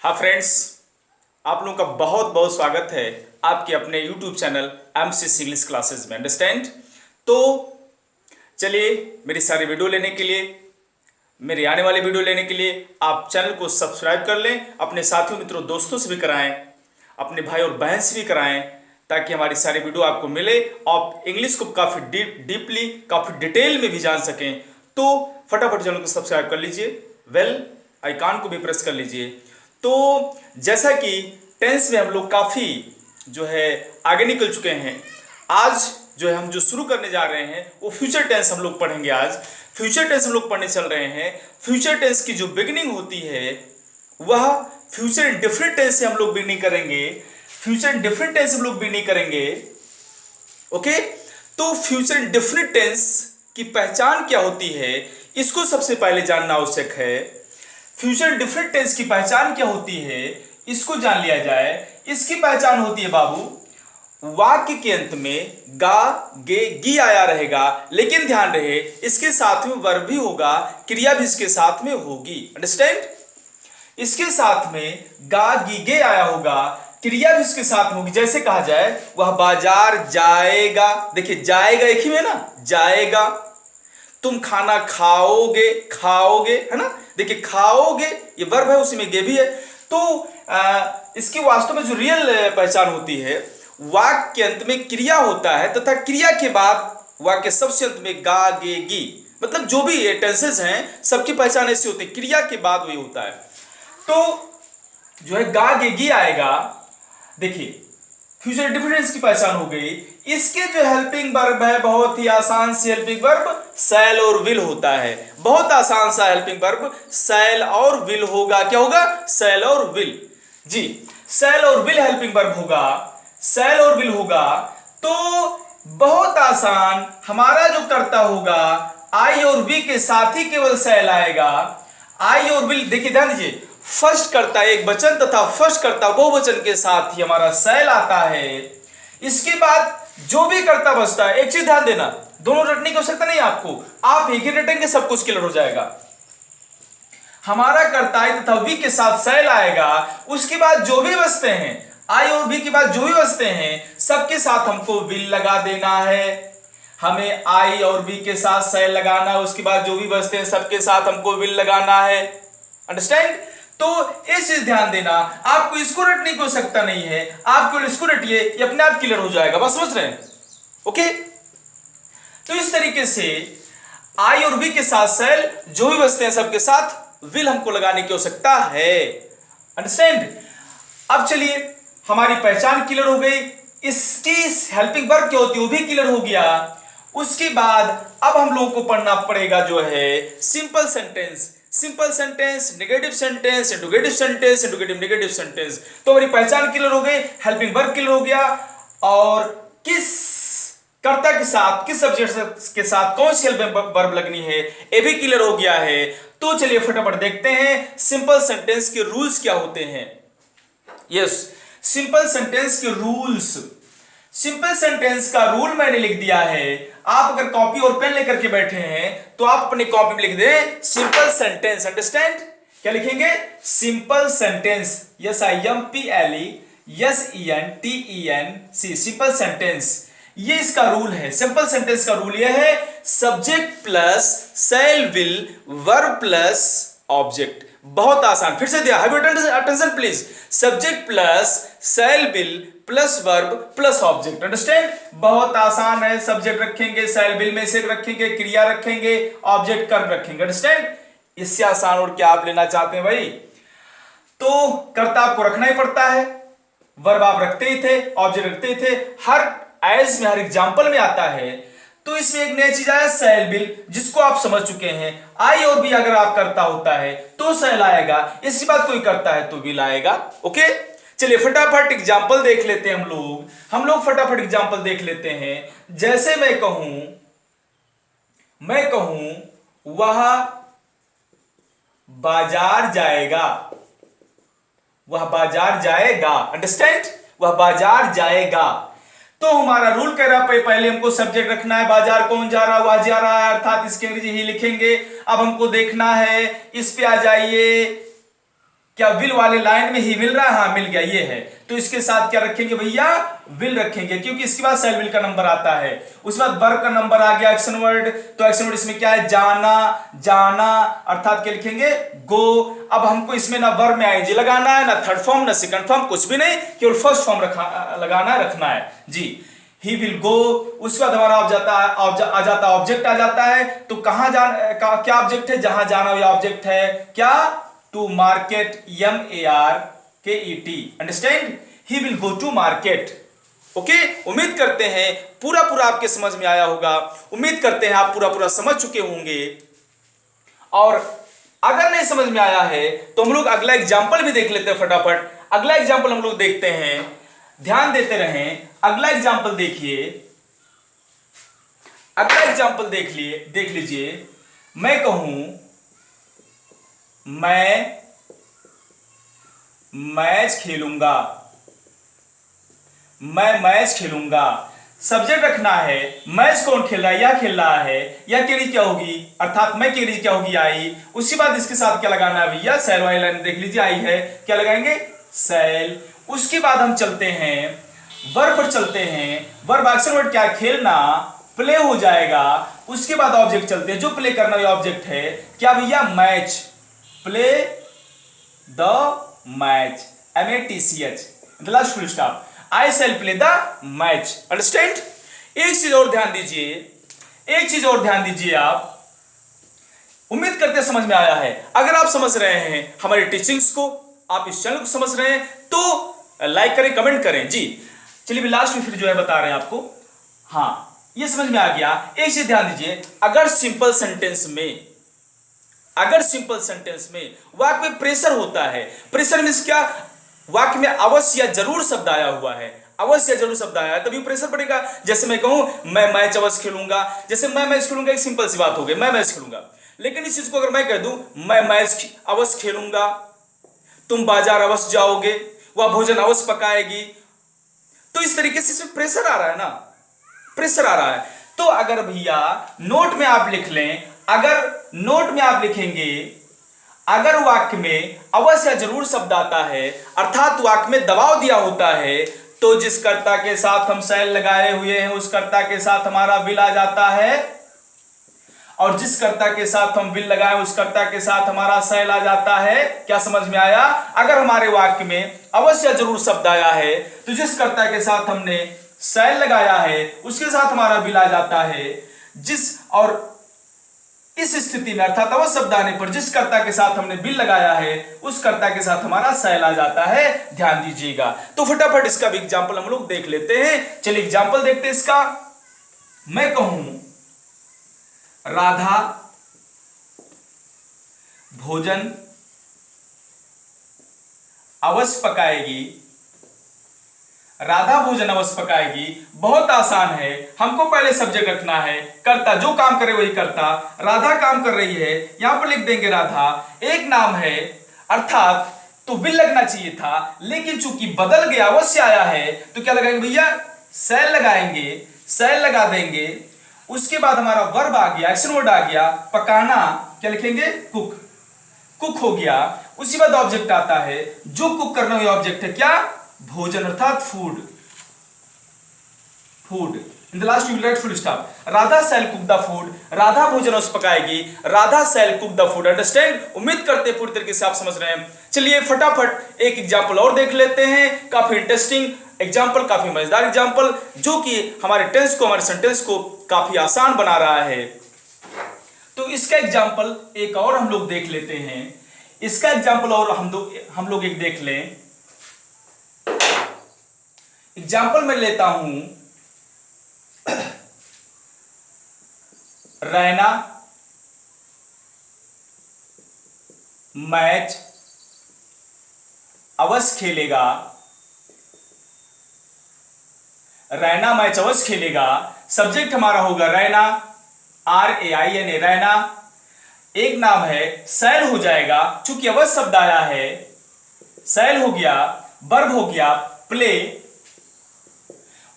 हाँ फ्रेंड्स, आप लोगों का बहुत बहुत स्वागत है आपके अपने YouTube channel MCC English classes में। अंडरस्टैंड। तो चलिए, मेरी सारी वीडियो लेने के लिए, मेरी आने वाली वीडियो लेने के लिए आप चैनल को सब्सक्राइब कर लें, अपने साथियों मित्रों दोस्तों से भी कराएं, अपने भाई और बहन से भी कराएं, ताकि हमारी सारी वीडियो आपको मिले। आप इंग्लिश को काफ़ी डीपली, काफ़ी डिटेल में भी जान सकें। तो फटाफट चैनल को सब्सक्राइब कर लीजिए, बेल आइकॉन को भी प्रेस कर लीजिए। तो जैसा कि टेंस में हम लोग काफ़ी जो है आगे निकल चुके हैं, आज जो है हम जो शुरू करने जा रहे हैं वो फ्यूचर टेंस हम लोग पढ़ेंगे। आज फ्यूचर टेंस हम लोग पढ़ने चल रहे हैं। फ्यूचर टेंस की जो बिगिनिंग होती है वह फ्यूचर इंडेफिनिट टेंस से हम लोग बिगिनिंग करेंगे। फ्यूचर इंडेफिनिट टेंस हम लोग बिगिनिंग करेंगे। ओके, तो फ्यूचर इंडेफिनिट टेंस की पहचान क्या होती है, इसको सबसे पहले जानना आवश्यक है। फ्यूचर इंडेफिनिट टेंस की पहचान क्या होती है, इसको जान लिया जाए। इसकी पहचान होती है बाबू, वाक्य के अंत में गा गे गी आया रहेगा, लेकिन ध्यान रहे इसके साथ में वर्ब भी होगा, क्रिया भी इसके साथ में होगी। अंडरस्टैंड। इसके साथ में गा गी गे आया होगा, क्रिया भी इसके साथ में होगी। जैसे कहा जाए वह बाजार जाएगा, देखिए जाएगा एक ही में ना, जाएगा। तुम खाना खाओगे, खाओगे है ना, देखिए खाओगे ये वर्ब है, उसी में गे भी है। तो इसकी वास्तव में जो रियल पहचान होती है, वाक्य के अंत में क्रिया होता है तथा क्रिया के बाद वाक्य सबसे अंत में गा गे गी, मतलब जो भी टेंसेस हैं सबकी पहचान ऐसी होती है, क्रिया के बाद वही होता है। तो जो है गा गे गी आएगा। देखिए फ्यूचर इंडेफिनिट की पहचान हो गई। इसके जो हेल्पिंग वर्ब है, बहुत ही आसान सी हेल्पिंग वर्ब शैल और विल होता है। बहुत आसान सा हेल्पिंग वर्ब शैल और विल होगा। क्या होगा? शैल और विल। जी, शैल और विल हेल्पिंग वर्ब होगा, शैल और विल होगा। तो बहुत आसान, हमारा जो कर्ता होगा आई और बी के साथ ही केवल शैल आएगा। आई और विल, देखिए ध्यान दीजिए, फर्स्ट कर्ता एक वचन तथा फर्स्ट कर्ता बहुवचन के साथ ही हमारा शैल आता है। इसके बाद जो भी कर्ता बचता है, एक चीज ध्यान देना, दोनों रटने की आवश्यकता नहीं आपको, आप एक ही रटेंगे सब कुछ क्लियर हो जाएगा। हमारा कर्ता आई तथा वी के साथ शैल आएगा, उसके बाद जो भी बचते हैं, आई और बी के बाद जो भी बचते हैं सबके साथ हमको विल लगा देना है। हमें आई और बी के साथ शैल लगाना है, उसके बाद जो भी बचते हैं सबके साथ हमको विल लगाना है। अंडरस्टैंड। तो इस चीज ध्यान देना, आपको इसको रटने की आवश्यकता नहीं है, आप केवल इसको रटिए, ये अपने आप क्लियर हो जाएगा। बस समझ रहे हैं? ओके, तो इस तरीके से आई और बी के साथ शैल, जो भी बचते हैं सबके साथ विल हमको लगाने की आवश्यकता है। अंडरस्टैंड। अब चलिए, हमारी पहचान क्लियर हो गई, इसकी हेल्पिंग वर्ब क्या होती है वो भी क्लियर हो गया। उसके बाद अब हम लोगों को पढ़ना पड़ेगा जो है simple sentence. Simple sentence, negative sentence, interrogative sentence, interrogative negative sentence. तो हमारी पहचान क्लियर हो गई, हेल्पिंग वर्ब क्लियर हो गया, और किस कर्ता के साथ, किस सब्जेक्ट के साथ कौन सी हेल्पिंग वर्ब लगनी है ये भी क्लियर हो गया है। तो चलिए फटाफट देखते हैं सिंपल सेंटेंस के रूल्स क्या होते हैं। यस, सिंपल सेंटेंस के रूल्स। सिंपल सेंटेंस का रूल मैंने लिख दिया है। आप अगर कॉपी और पेन लेकर के बैठे हैं तो आप अपनी कॉपी में लिख दें सिंपल सेंटेंस। अंडरस्टैंड। क्या लिखेंगे? Simple sentence. S I M P L E S E N T E N C, simple sentence. ये इसका रूल है। सिंपल सेंटेंस का रूल यह है, subject plus shell will verb plus object. बहुत आसान, फिर से दिया, have attention please. Subject plus shell will plus verb plus object. Understand. बहुत आसान है, सब्जेक्ट रखेंगे, शैल विल में से रखेंगे, क्रिया रखेंगे, ऑब्जेक्ट कर्म रखेंगे। अंडरस्टैंड। इससे आसान और क्या आप लेना चाहते हैं भाई? तो कर्ता आपको रखना ही पड़ता है, वर्ब आप रखते ही थे, ऑब्जेक्ट रखते ही थे, हर एज में, हर एग्जाम्पल में आता है। तो इसमें एक नई चीज आया शैल विल, जिसको आप समझ चुके हैं। आई और बी अगर आप करता होता है तो शैल आएगा, इसके बाद कोई करता है तो विल आएगा। ओके, चलिए फटाफट एग्जाम्पल देख लेते हैं हम लोग फटाफट एग्जाम्पल देख लेते हैं। जैसे मैं कहूं वह बाजार जाएगा, वह बाजार जाएगा। अंडरस्टैंड। वह बाजार जाएगा। तो हमारा रूल कह रहा है पहले हमको सब्जेक्ट रखना है, बाजार कौन जा रहा है, वह जा रहा है, अर्थात इसके अंग्रेजी ही लिखेंगे। अब हमको देखना है, इस पे आ जाइए, क्या विल वाले लाइन में ही मिल रहा है? हाँ मिल गया, ये है। तो इसके साथ क्या रखेंगे भैया? विल रखेंगे, क्योंकि इसके बाद शैल विल का नंबर आता है। उसके बाद वर्ब का नंबर आ गया, एक्शन वर्ड। तो एक्शन वर्ड इसमें क्या है? जाना, जाना अर्थात क्या लिखेंगे? गो। अब हमको इसमें ना वर्ब में आईएनजी लगाना है, ना थर्ड फॉर्म, ना सेकंड फॉर्म, कुछ भी नहीं, केवल फर्स्ट फॉर्म लगाना है, रखना है जी। ही विल गो। उसके बाद हमारा आ जाता ऑब्जेक्ट आ जाता है। तो कहां क्या ऑब्जेक्ट है? जहां जाना हुआ ऑब्जेक्ट है। क्या? To market, MARKET। Understand? He will go to market. Okay, उम्मीद करते हैं पूरा आपके समझ में आया होगा। उम्मीद करते हैं आप पूरा समझ चुके होंगे। और अगर नहीं समझ में आया है तो हम लोग अगला एग्जाम्पल भी देख लेते हैं फटाफट। अगला एग्जाम्पल हम लोग देखते हैं, ध्यान देते रहें। अगला एग्जाम्पल देखिए, अगला एग्जाम्पल देख लीजिए। मैं कहूं मैं मैच खेलूंगा, मैं मैच खेलूंगा। सब्जेक्ट रखना है, मैच कौन खेल रहा है? यह खेल रहा है। यह केरी क्या होगी? अर्थात मैं केरी क्या होगी? आई। उसके बाद इसके साथ क्या लगाना है भैया? सेल वाली लाइन देख लीजिए, आई है, क्या लगाएंगे? सेल। उसके बाद हम चलते हैं वर्ब पर, चलते हैं। वर्ब एक्शन वर्ड क्या? खेलना, प्ले हो जाएगा। उसके बाद ऑब्जेक्ट चलते हैं, जो प्ले करना हुआ ऑब्जेक्ट है क्या भैया? Match. Play the match, MATCH, the last full stop. I shall play the match. Understand? एक चीज और ध्यान दीजिए, एक चीज और ध्यान दीजिए आप। उम्मीद करते समझ में आया है। अगर आप समझ रहे हैं हमारी टीचिंग्स को, आप इस चैनल को समझ रहे हैं, तो लाइक करें, कमेंट करें जी। चलिए भी लास्ट में फिर जो है बता रहे हैं आपको। हाँ, ये समझ में आ गया। एक चीज ध्यान दीजिए, अगर सिंपल सेंटेंस में वाक्य में प्रेशर होता है, प्रेशर मींस क्या? वाक्य में अवश्य या जरूर शब्द आया हुआ है, अवश्य या जरूर शब्द आया है, तभी प्रेशर पड़ेगा। जैसे मैं कहूं मैं मैच अवश्य खेलूंगा, जैसे मैं मैच खेलूंगा एक सिंपल सी बात हो गई, मैं मैच खेलूंगा। लेकिन इस चीज को अगर मैं कह दूं मैं मैच अवश्य खेलूंगा, तुम बाजार अवश्य जाओगे, वह भोजन अवश्य पकाएगी, तो इस तरीके से इसमें प्रेशर आ रहा है ना, प्रेशर आ रहा है। तो अगर भैया नोट में आप लिख लें, अगर नोट में आप लिखेंगे, अगर वाक्य में अवश्य या जरूर शब्द आता है, अर्थात वाक्य में दबाव दिया होता है, तो जिस कर्ता के साथ हम शैल लगाए हुए हैं उस कर्ता के साथ हमारा विल आ जाता है, और जिस कर्ता के साथ हम विल लगाए उस कर्ता के साथ हमारा शैल आ जाता है। क्या समझ में आया? अगर हमारे वाक्य में अवश्य या जरूर शब्द आया है, तो जिस कर्ता के साथ हमने शैल लगाया है उसके साथ हमारा विल आ जाता है। और इस स्थिति में अर्थात अवश्य शब्द आने पर जिस कर्ता के साथ हमने विल लगाया है उस कर्ता के साथ हमारा शैल आ जाता है। ध्यान दीजिएगा। तो फटाफट इसका भी एग्जाम्पल हम लोग देख लेते हैं। चलिए एग्जाम्पल देखते हैं इसका। मैं कहूं राधा भोजन अवश्य पकाएगी, राधा भोजन अवश्य पकाएगी, बहुत आसान है। हमको पहले सब्जेक्ट रखना है, कर्ता जो काम करे वही कर्ता। राधा काम कर रही है, यहां पर लिख देंगे राधा, एक नाम है अर्थात तो विल लगना चाहिए था, लेकिन चूंकि बदल गया अवश्य आया है, तो क्या लगाएंगे भैया? शैल लगाएंगे, शैल लगा देंगे। उसके बाद हमारा वर्ब आ गया, एक्शन वर्ड आ गया, पकाना, क्या लिखेंगे? कुक, कुक हो गया। उसी बाद ऑब्जेक्ट आता है, जो कुक करना हुआ ऑब्जेक्ट है क्या? भोजन अर्थात food, food. In the last you will write full stop. Radha shall cook the food, Radha भोजन अवश्य पकाएगी, Radha shall cook the food. Understand? उम्मीद करते हैं पूरी तरीके से आप समझ रहे हैं। चलिए फटाफट एक एग्जाम्पल और देख लेते हैं, काफी इंटरेस्टिंग एग्जाम्पल, काफी मजेदार एग्जाम्पल, जो कि हमारे टेंस को, हमारे सेंटेंस को काफी आसान बना रहा है। तो इसका एग्जाम्पल एक और हम लोग देख लेते हैं। इसका एग्जाम्पल और हम लोग एक देख लें। एग्जाम्पल मैं लेता हूं रैना मैच अवश्य खेलेगा, रैना मैच अवश्य खेलेगा। सब्जेक्ट हमारा होगा रैना, RAINA, रैना। एक नाम है, शैल हो जाएगा, चूंकि अवश्य शब्द आया है, शैल हो गया। वर्ब हो गया प्ले।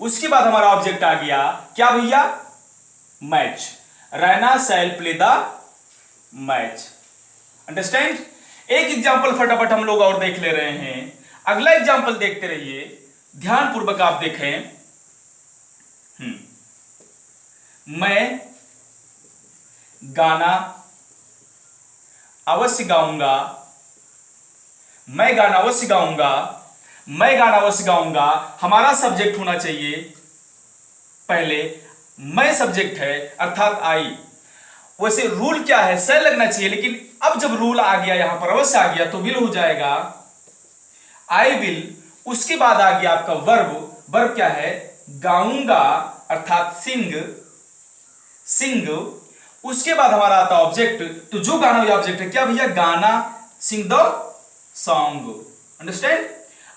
उसके बाद हमारा ऑब्जेक्ट आ गया क्या भैया? Match. Raina shall play the match. Understand? एक एग्जाम्पल फटाफट हम लोग और देख ले रहे हैं। अगला एग्जाम्पल देखते रहिए, ध्यानपूर्वक आप देखें। मैं गाना अवश्य गाऊंगा, मैं गाना अवश्य गाऊंगा, मैं गाना अवश्य गाऊंगा। हमारा सब्जेक्ट होना चाहिए, पहले मैं सब्जेक्ट है अर्थात आई। वैसे रूल क्या है, से लगना चाहिए, लेकिन अब जब रूल आ गया यहां पर अवश्य आ गया तो विल हो जाएगा, आई विल। उसके बाद आ गया आपका वर्ब। वर्ब क्या है, गाऊंगा अर्थात सिंग, सिंग। उसके बाद हमारा आता ऑब्जेक्ट, तो जो गाना हुआ ऑब्जेक्ट है क्या भैया, गाना, sing the song. Understand,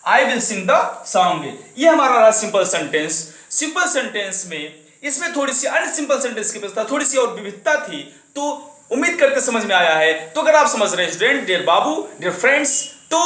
I will sing the song. ये हमारा रहा सिंपल सेंटेंस। सिंपल सेंटेंस में इसमें थोड़ी सी अनसिंपल सेंटेंस की व्यवस्था, थोड़ी सी और विविधता थी, तो उम्मीद करके समझ में आया है। तो अगर आप समझ रहे हैं स्टूडेंट, डियर बाबू, डियर फ्रेंड्स, तो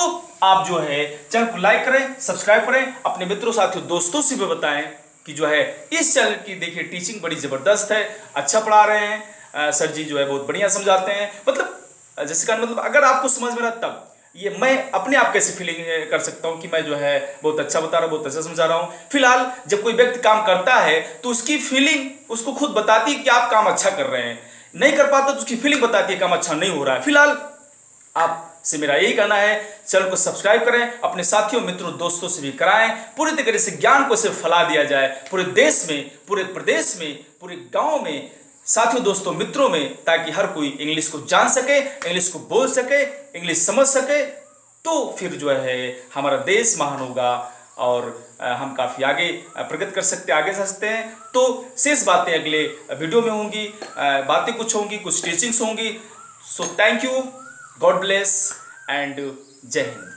आप जो है चैनल को लाइक करें, सब्सक्राइब करें, अपने मित्रों, साथियों, दोस्तों से भी बताएं कि जो है इस चैनल की देखिए टीचिंग बड़ी जबरदस्त है, अच्छा पढ़ा रहे हैं सर जी, जो है बहुत बढ़िया समझाते हैं। मतलब जैसे का मतलब अगर आपको समझ में रहा तब ये मैं अपने आप कैसे फीलिंग कर सकता हूं कि मैं जो है बहुत अच्छा बता रहा हूं, बहुत अच्छा समझा रहा हूं। फिलहाल जब कोई व्यक्ति काम करता है तो उसकी फीलिंग उसको खुद बताती है कि आप काम अच्छा कर रहे हैं, नहीं कर पाता तो उसकी फीलिंग बताती है काम अच्छा नहीं हो रहा है। फिलहाल आपसे मेरा यही कहना है, चैनल को सब्सक्राइब करें, अपने साथियों, मित्रों, दोस्तों से भी कराएं, पूरी तरीके से ज्ञान को सिर्फ फैला दिया जाए पूरे देश में, पूरे प्रदेश में, पूरे गांव में, साथियों, दोस्तों, मित्रों में, ताकि हर कोई इंग्लिश को जान सके, इंग्लिश को बोल सके, इंग्लिश समझ सके। तो फिर जो है हमारा देश महान होगा और हम काफ़ी आगे प्रगति कर सकते हैं, आगे जा सकते हैं। तो शेष बातें अगले वीडियो में होंगी, बातें कुछ होंगी, कुछ टीचिंग्स होंगी। So thank you, God bless and जय हिंद।